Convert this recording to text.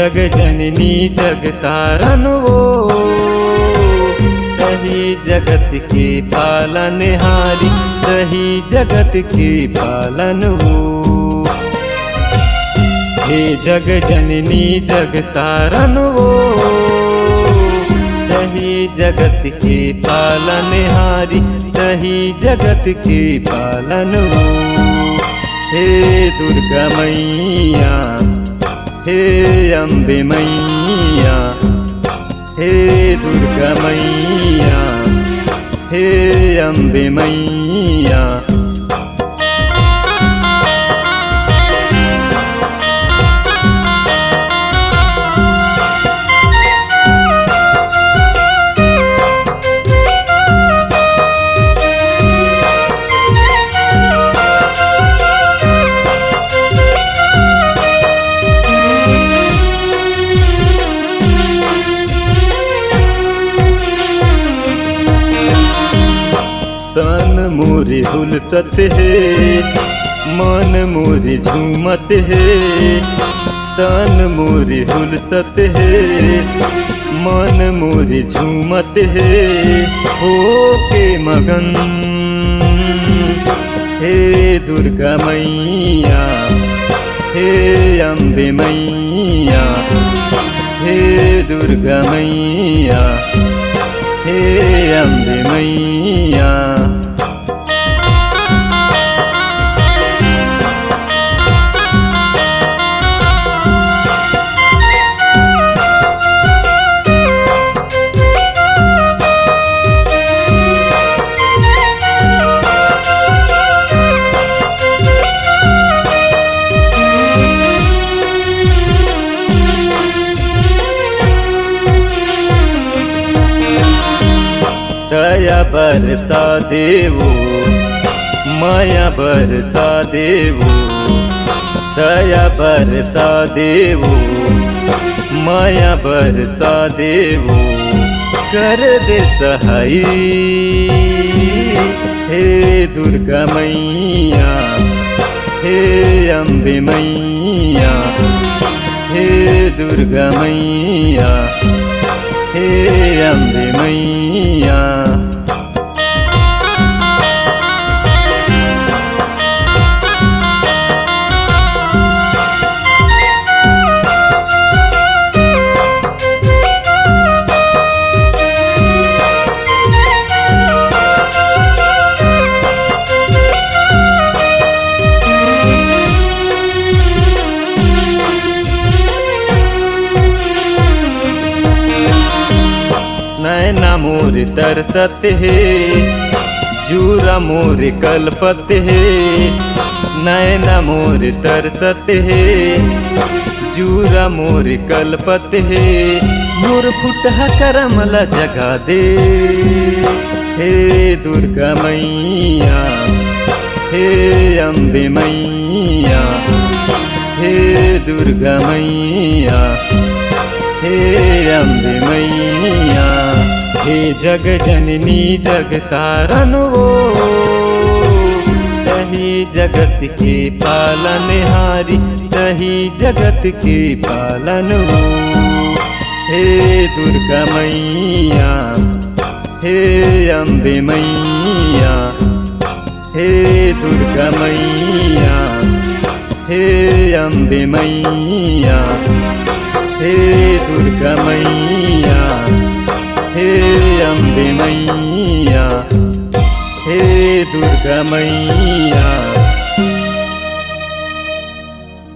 जग जननी जग तारन वो, रही जगत के पालनहारी, रही जगत के पालन वो। हे जग जननी जग तारन वो, रही जगत के पालनहारी, रही जगत के पालन वो। हे दुर्गा मैया, हे अम्बे मैया, हे दुर्गा मैया, हे अम्बे मैया। तन मोरे हुलसत है, मन मोरे झूमत है। तन मोरे हुलसत है, मन मोरे झूमत है। हो के मगन हे दुर्गा मैया, हे अम्बे मैया, हे दुर्गा मैया, हे अम्बे मैया। दया बरसा देवो, माया बरसा देवो। दया बरसा देवो, माया बरसा देवो। कर दे सहाय हे दुर्गा मैया, हे अम्बे मैया, हे दुर्गा मैया, हे अम्बे मैया। नैना मोर तरसत है, जूरा मोर कलपत है। नैना मोर तरसत है, जूरा मोर कलपत है। मोर फुटहा करमला जगा दे हे दुर्गा मैया, हे अम्बे मैया, हे दुर्गा मैया, हे अम्बे मैया। हे जग जननी जग तारन वो, रही जगत के पालनहारी, रही जगत के पालन वो। हे दुर्गा मैया, हे अम्बे मैया, हे दुर्गा मैया, हे अम्बे मैया, हे दुर्गा मैया, हे अम्बे मैया, हे दुर्गा मैया।